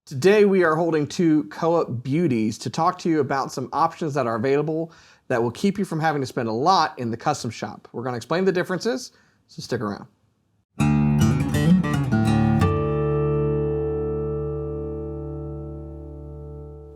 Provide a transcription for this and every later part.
Today we are holding two Koa beauties to talk to you about some options that are available that will keep you from having to spend a lot in the custom shop. We're going to explain the differences, so stick around.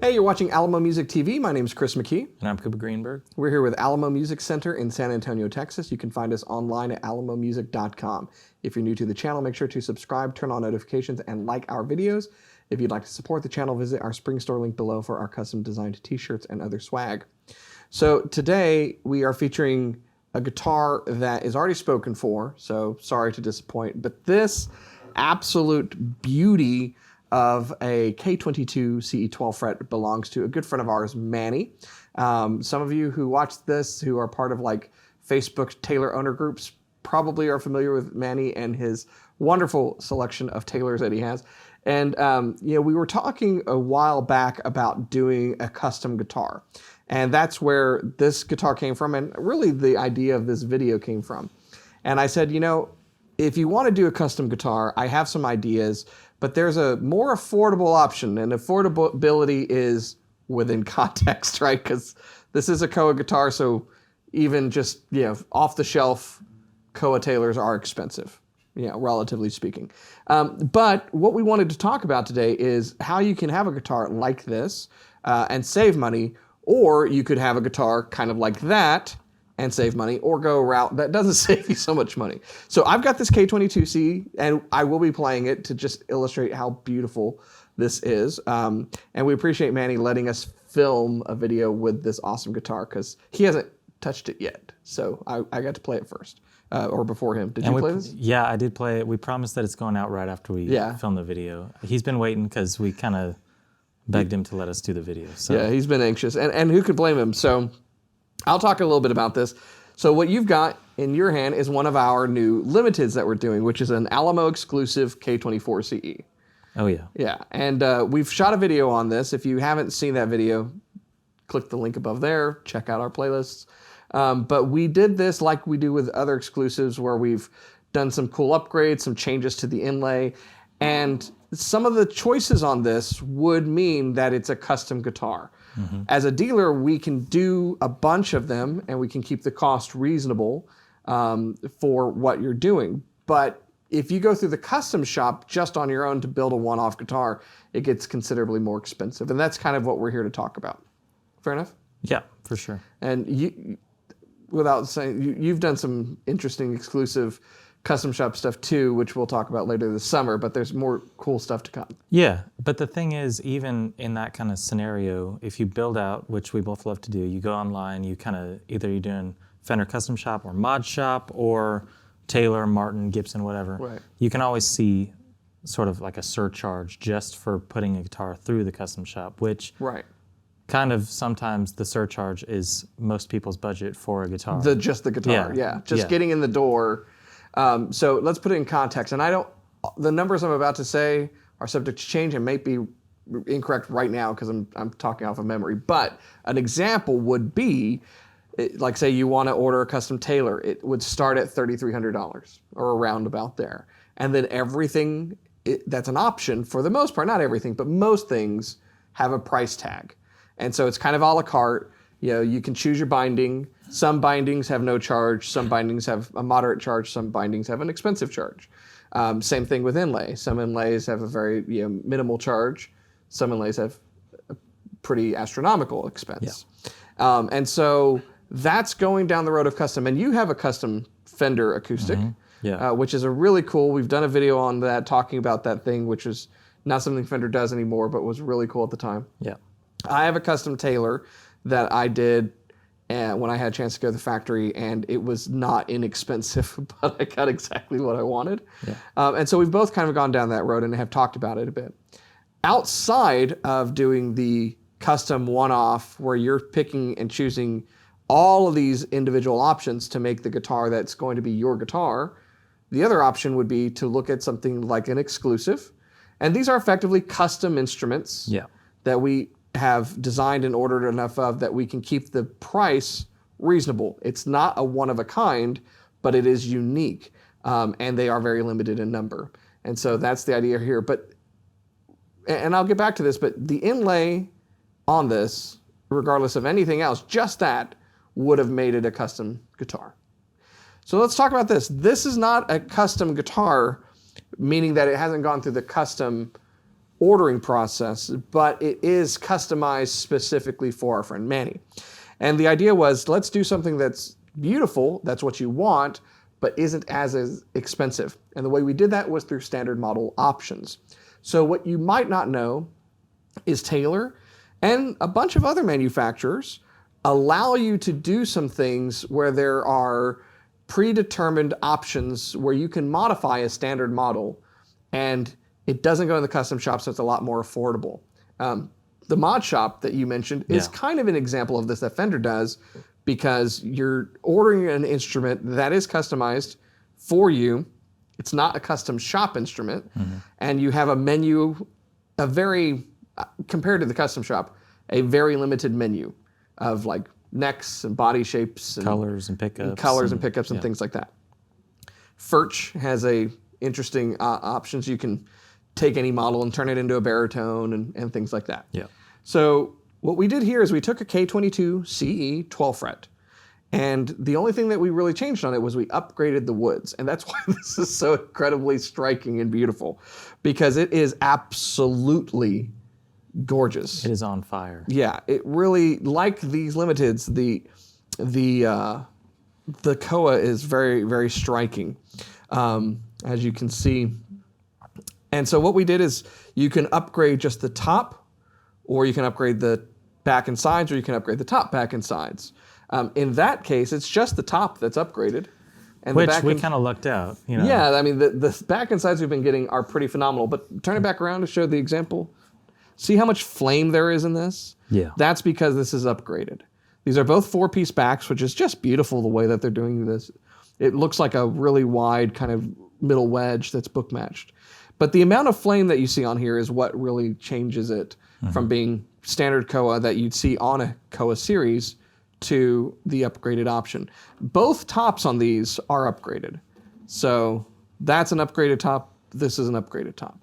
Hey, you're watching Alamo Music TV. My name is Chris McKee. And I'm Cooper Greenberg. We're here with Alamo Music Center in San Antonio, Texas. You can find us online at alamomusic.com. If you're new to the channel, make sure to subscribe, turn on notifications, and like our videos. If you'd like to support the channel, visit our Spring Store link below for our custom designed t-shirts and other swag. So today we are featuring a guitar that is already spoken for, so sorry to disappoint, but this absolute beauty of a K22 CE 12 fret belongs to a good friend of ours, Manny. Some of you who watch this, who are part of like Facebook Taylor owner groups, probably are familiar with Manny and his wonderful selection of Taylors that he has. And we were talking a while back about doing a custom guitar. And that's where this guitar came from, and really the idea of this video came from. And I said, if you want to do a custom guitar, I have some ideas, but there's a more affordable option, and affordability is within context, right? Because this is a Koa guitar, so even just off the shelf, Koa Taylors are expensive, relatively speaking. But what we wanted to talk about today is how you can have a guitar like this and save money, or you could have a guitar kind of like that and save money, or go a route that doesn't save you so much money. So I've got this K22C, and I will be playing it to just illustrate how beautiful this is. And we appreciate Manny letting us film a video with this awesome guitar, because he hasn't touched it yet. So I got to play it first, or before him. Did you play this? Yeah, I did play it. We promised that it's going out right after we film the video. He's been waiting because we kind of begged him to let us do the video. So. Yeah, he's been anxious, and who could blame him? So I'll talk a little bit about this. So what you've got in your hand is one of our new limiteds that we're doing, which is an Alamo exclusive K24CE. Oh yeah. Yeah, and we've shot a video on this. If you haven't seen that video, click the link above there, check out our playlists. But we did this like we do with other exclusives, where we've done some cool upgrades, some changes to the inlay, and some of the choices on this would mean that it's a custom guitar. Mm-hmm. As a dealer, we can do a bunch of them, and we can keep the cost reasonable for what you're doing. But if you go through the custom shop just on your own to build a one-off guitar, it gets considerably more expensive. And that's kind of what we're here to talk about. Fair enough? Yeah, for sure. And you, without saying, you've done some interesting exclusive custom shop stuff too, which we'll talk about later this summer, but there's more cool stuff to come. Yeah, but the thing is, even in that kind of scenario, if you build out, which we both love to do, you go online, you kind of, either you're doing Fender Custom Shop or Mod Shop or Taylor, Martin, Gibson, whatever. Right. You can always see sort of like a surcharge just for putting a guitar through the custom shop, which kind of sometimes the surcharge is most people's budget for a guitar. Just the guitar, Just getting in the door. So let's put it in context. And the numbers I'm about to say are subject to change and may be incorrect right now because I'm talking off of memory. But an example would be, like say you want to order a custom Taylor, it would start at $3,300 or around about there. And then everything, that's an option for the most part, not everything, but most things have a price tag. And so it's kind of a la carte. You can choose your binding. Some bindings have no charge. Some bindings have a moderate charge. Some bindings have an expensive charge. Same thing with inlay. Some inlays have a very minimal charge. Some inlays have a pretty astronomical expense. Yeah. And so that's going down the road of custom. And you have a custom Fender acoustic, which is a really cool. We've done a video on that talking about that thing, which is not something Fender does anymore, but was really cool at the time. Yeah. I have a custom Taylor that I did when I had a chance to go to the factory, and it was not inexpensive, but I got exactly what I wanted. Yeah. And so we've both kind of gone down that road and have talked about it a bit. Outside of doing the custom one-off, where you're picking and choosing all of these individual options to make the guitar that's going to be your guitar, the other option would be to look at something like an exclusive. And these are effectively custom instruments that we have designed and ordered enough of that we can keep the price reasonable. It's not a one of a kind, but it is unique, and they are very limited in number. And so that's the idea here. But and I'll get back to this, but the inlay on this, regardless of anything else, just that would have made it a custom guitar. So let's talk about this. This is not a custom guitar, meaning that it hasn't gone through the custom ordering process, but it is customized specifically for our friend Manny. And the idea was, let's do something that's beautiful, that's what you want, but isn't as expensive. And the way we did that was through standard model options. So what you might not know is Taylor and a bunch of other manufacturers allow you to do some things where there are predetermined options where you can modify a standard model and it doesn't go in the custom shop, so it's a lot more affordable. The mod shop that you mentioned is kind of an example of this that Fender does, because you're ordering an instrument that is customized for you. It's not a custom shop instrument, and you have a menu, compared to the custom shop, a very limited menu of like necks and body shapes and colors and pickups and things like that. Furch has a interesting options. You can take any model and turn it into a baritone and things like that. Yeah. So what we did here is we took a K22 CE 12 fret, and the only thing that we really changed on it was we upgraded the woods. And that's why this is so incredibly striking and beautiful, because it is absolutely gorgeous. It is on fire. Yeah, it really, like these limiteds, the koa is very, very striking, as you can see. And so what we did is you can upgrade just the top, or you can upgrade the back and sides, or you can upgrade the top, back, and sides. In that case, it's just the top that's upgraded. And which we kind of lucked out. You know? Yeah, I mean, the back and sides we've been getting are pretty phenomenal. But turn it back around to show the example. See how much flame there is in this? Yeah. That's because this is upgraded. These are both 4-piece backs, which is just beautiful the way that they're doing this. It looks like a really wide kind of middle wedge that's book matched. But the amount of flame that you see on here is what really changes it from being standard koa that you'd see on a koa series to the upgraded option. Both tops on these are upgraded. So that's an upgraded top. This is an upgraded top.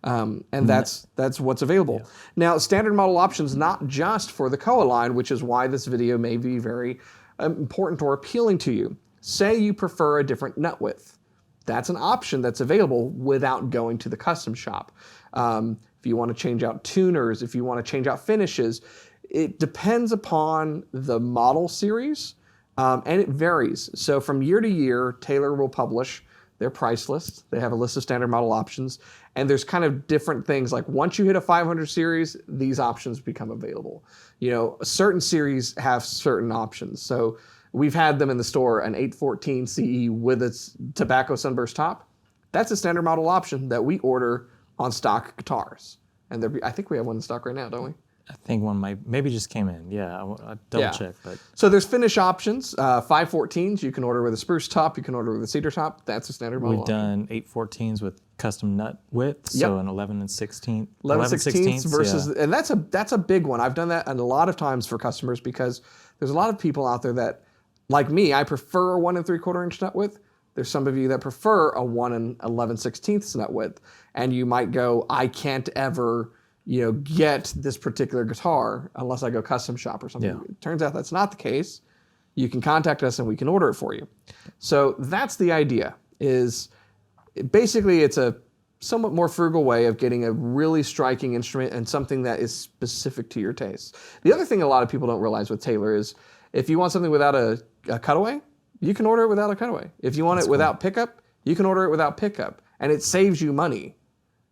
And that's what's available. Yeah. Now, standard model options, not just for the koa line, which is why this video may be very important or appealing to you. Say you prefer a different nut width. That's an option that's available without going to the custom shop. If you want to change out tuners, if you want to change out finishes, it depends upon the model series, and it varies. So from year to year, Taylor will publish their price list. They have a list of standard model options, and there's kind of different things. Like once you hit a 500 series, these options become available. You know, certain series have certain options. So we've had them in the store, an 814 CE with its tobacco sunburst top. That's a standard model option that we order on stock guitars. And I think we have one in stock right now, don't we? I think one maybe just came in. Yeah, I double check. But so there's finish options. 514s you can order with a spruce top. You can order with a cedar top. That's a standard model. We've done 814s with custom nut width. So an 11 and 16. 11/16 versus, and that's a big one. I've done that a lot of times for customers because there's a lot of people out there that, like me, I prefer a 1 3/4 inch nut width. There's some of you that prefer a 1 11/16 nut width, and you might go, I can't ever, get this particular guitar unless I go custom shop or something. Yeah. It turns out that's not the case. You can contact us and we can order it for you. So that's the idea. Is basically it's a somewhat more frugal way of getting a really striking instrument and something that is specific to your taste. The other thing a lot of people don't realize with Taylor is if you want something without a cutaway, you can order it without a cutaway. If you want it without pickup, you can order it without pickup. And it saves you money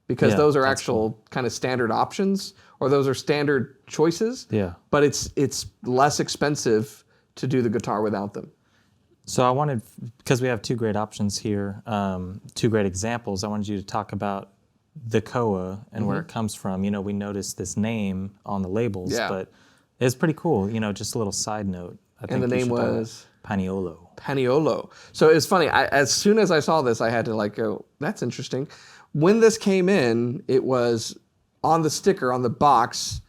because those are actual kind of standard options, or those are standard choices. Yeah. But it's less expensive to do the guitar without them. So I wanted, because we have two great options here, two great examples, I wanted you to talk about the koa and where it comes from. We noticed this name on the labels, but it's pretty cool. Just a little side note. I think the name was? Paniolo. Paniolo. So it's funny. As soon as I saw this, I had to go, that's interesting. When this came in, it was on the sticker, on the box,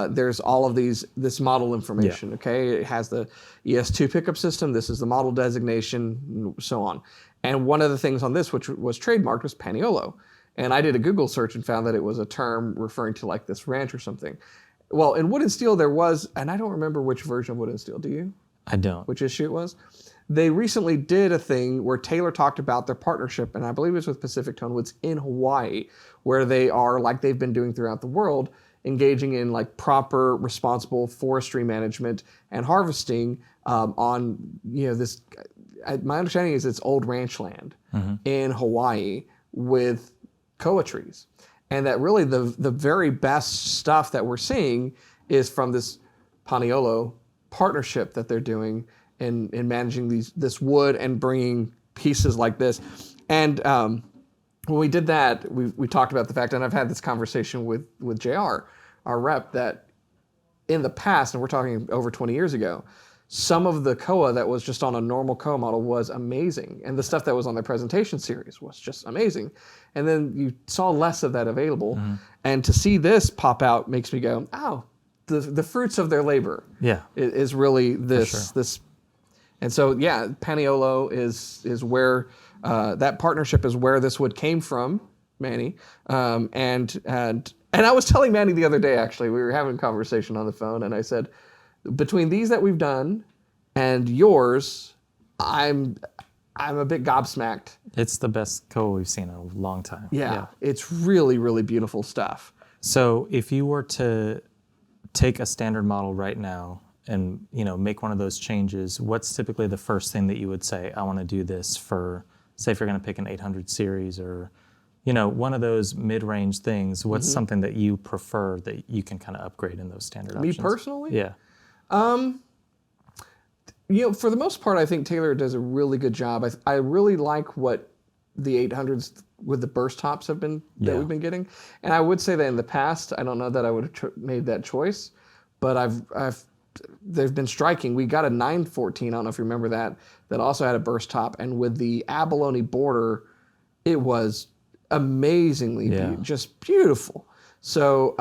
there's all of this model information, okay? It has the ES2 pickup system, this is the model designation, so on. And one of the things on this, which was trademarked, was Paniolo. And I did a Google search and found that it was a term referring to like this ranch or something. Well, in Wood and Steel there was, and I don't remember which version of Wood and Steel. Do you? I don't. Which issue it was? They recently did a thing where Taylor talked about their partnership, and I believe it was with Pacific Tone Woods in Hawaii, where they are, like they've been doing throughout the world, engaging in like proper, responsible forestry management and harvesting on, this. My understanding is it's old ranch land in Hawaii with koa trees, and that really the very best stuff that we're seeing is from this paniolo partnership that they're doing in managing this wood and bringing pieces like this. And when we did that, we talked about the fact, and I've had this conversation with JR, our rep, that in the past, and we're talking over 20 years ago, some of the koa that was just on a normal koa model was amazing. And the stuff that was on their presentation series was just amazing. And then you saw less of that available. And to see this pop out makes me go, oh, the fruits of their labor is really this. And so, yeah, paniolo is where that partnership is where this wood came from, Manny. And I was telling Manny the other day, actually, we were having a conversation on the phone, and I said, between these that we've done and yours, I'm a bit gobsmacked. It's the best koa we've seen in a long time. Yeah, it's really, really beautiful stuff. So if you were to take a standard model right now and make one of those changes, what's typically the first thing that you would say, I want to do this for, say if you're going to pick an 800 series or one of those mid-range things, what's something that you prefer that you can kind of upgrade in those standard options? Me personally? Yeah. For the most part, I think Taylor does a really good job. I really like what the 800s with the burst tops have been that we've been getting. And I would say that in the past, I don't know that I would have made that choice, but they've been striking. We got a 914, I don't know if you remember that also had a burst top, and with the abalone border, it was amazingly just beautiful. So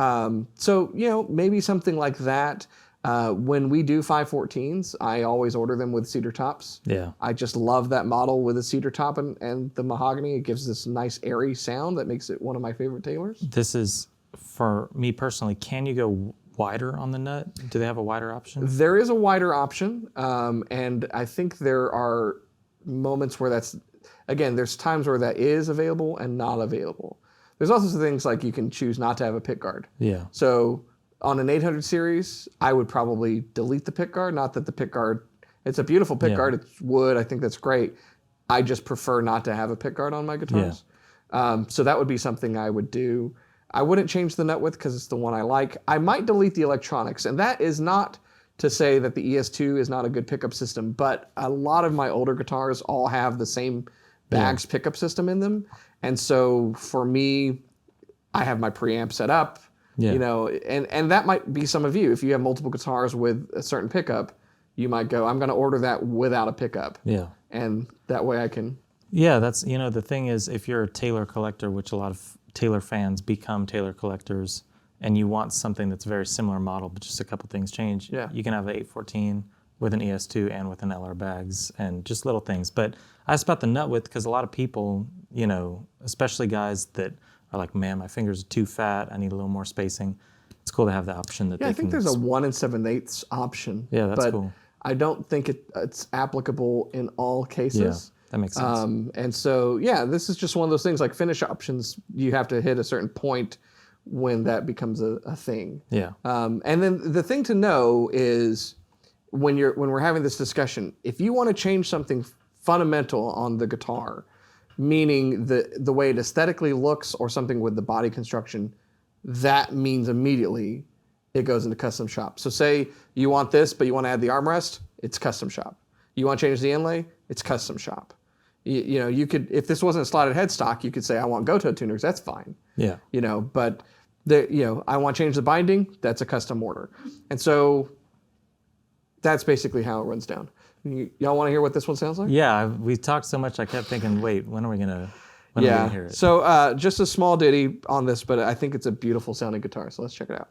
maybe something like that. When we do 514s, I always order them with cedar tops. Yeah. I just love that model with the cedar top and the mahogany. It gives this nice airy sound that makes it one of my favorite Taylors. This is, for me personally, can you go wider on the nut? Do they have a wider option? There is a wider option, and I think there are moments where there's times where that is available and not available. There's also some things like you can choose not to have a pick guard. Yeah. So on an 800 series, I would probably delete the pick guard. Not that the pick guard, it's a beautiful pick guard. It's wood. I think that's great. I just prefer not to have a pick guard on my guitars. So that would be something I would do. I wouldn't change the nut width because it's the one I like. I might delete the electronics, and that is not to say that the ES2 is not a good pickup system, but a lot of my older guitars all have the same Bags pickup system in them. And so for me, I have my preamp set up, and that might be some of you. If you have multiple guitars with a certain pickup, you might go, I'm going to order that without a pickup. Yeah. And that way I can. Yeah, that's, the thing is, if you're a Taylor collector, which a lot of Taylor fans become Taylor collectors, and you want something that's very similar model, but just a couple things change, you can have an 814 with an ES2 and with an LR Bags and just little things. But I asked about the nut width because a lot of people, especially guys that are like, man, my fingers are too fat, I need a little more spacing. It's cool to have the option that they can. I think there's a 1 7/8 option. Yeah, that's cool. I don't think it's applicable in all cases. Yeah, that makes sense. And so, this is just one of those things like finish options. You have to hit a certain point when that becomes a thing. Yeah. And then the thing to know is when we're having this discussion, if you want to change something fundamental on the guitar, meaning the way it aesthetically looks or something with the body construction, that means immediately it goes into custom shop. So say you want this, but you want to add the armrest, it's custom shop. You want to change the inlay, it's custom shop. You could, if this wasn't a slotted headstock, you could say, I want Goto tuners, that's fine. Yeah. But I want to change the binding, that's a custom order. And so that's basically how it runs down. Y'all want to hear what this one sounds like? Yeah, we talked so much, I kept thinking, wait, when are we gonna hear it? So just a small ditty on this, but I think it's a beautiful sounding guitar, so let's check it out.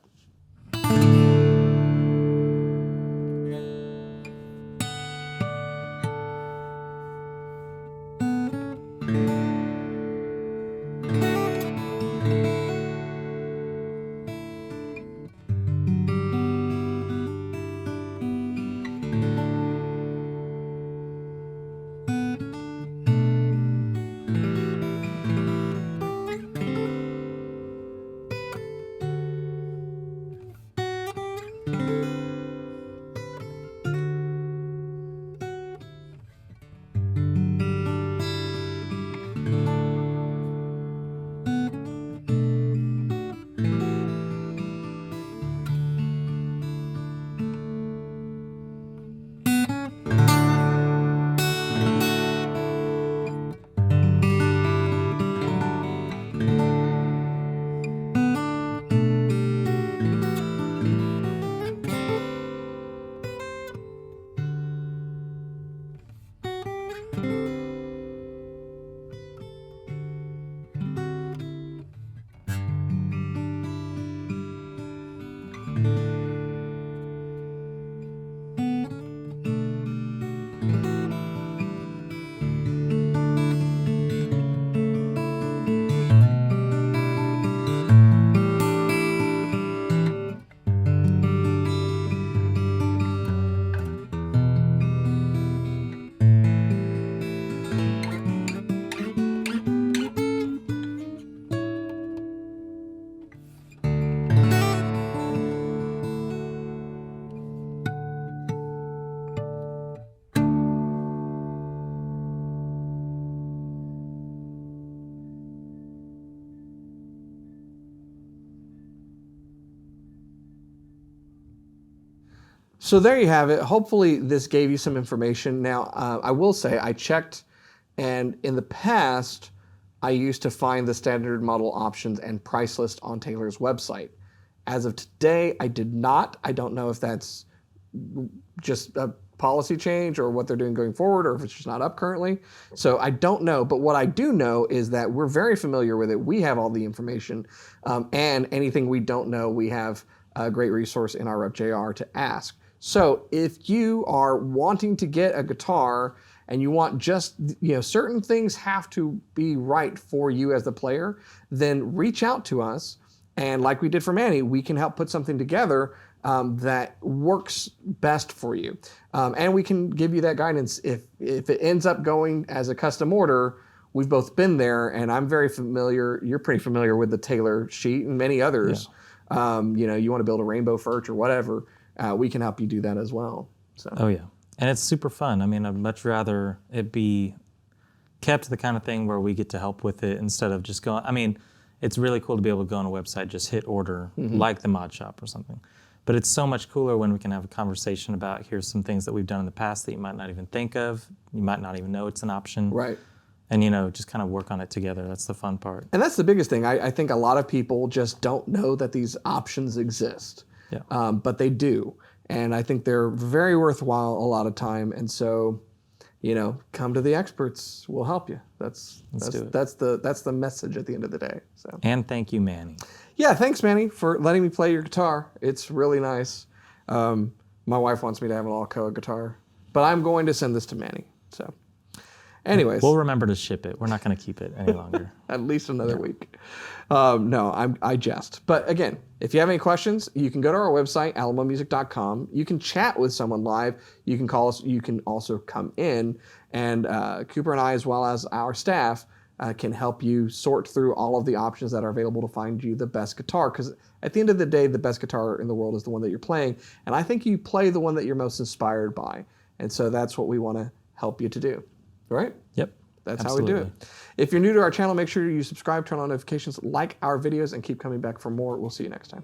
So there you have it. Hopefully this gave you some information. Now, I will say I checked, and in the past, I used to find the standard model options and price list on Taylor's website. As of today, I did not. I don't know if that's just a policy change or what they're doing going forward, or if it's just not up currently. So I don't know, but what I do know is that we're very familiar with it. We have all the information, and anything we don't know, we have a great resource in our rep JR to ask. So if you are wanting to get a guitar and you want just, certain things have to be right for you as the player, then reach out to us. And like we did for Manny, we can help put something together that works best for you. And we can give you that guidance. If it ends up going as a custom order, we've both been there, and I'm very familiar. You're pretty familiar with the Taylor sheet and many others. Yeah. You want to build a rainbow Furch or whatever, we can help you do that as well. So. Oh yeah, and it's super fun. I mean, I'd much rather it be kept the kind of thing where we get to help with it instead of just going. I mean, it's really cool to be able to go on a website, just hit order, like the Mod Shop or something. But it's so much cooler when we can have a conversation about, here's some things that we've done in the past that you might not even think of. You might not even know it's an option. Right. And, just kind of work on it together. That's the fun part. And that's the biggest thing. I think a lot of people just don't know that these options exist. Yeah. But they do. And I think they're very worthwhile a lot of time. And so, come to the experts. We'll help you. That's the message at the end of the day. So. And thank you, Manny. Yeah, thanks, Manny, for letting me play your guitar. It's really nice. My wife wants me to have an Alcoa guitar, but I'm going to send this to Manny. So, anyways, we'll remember to ship it. We're not going to keep it any longer. At least another week. No, I jest. But again, if you have any questions, you can go to our website, alamomusic.com. You can chat with someone live. You can call us. You can also come in, and Cooper and I, as well as our staff, can help you sort through all of the options that are available to find you the best guitar. Because at the end of the day, the best guitar in the world is the one that you're playing. And I think you play the one that you're most inspired by. And so that's what we want to help you to do. Right? Yep. That's Absolutely. how we do it. If you're new to our channel, make sure you subscribe, turn on notifications, like our videos, and keep coming back for more. We'll see you next time.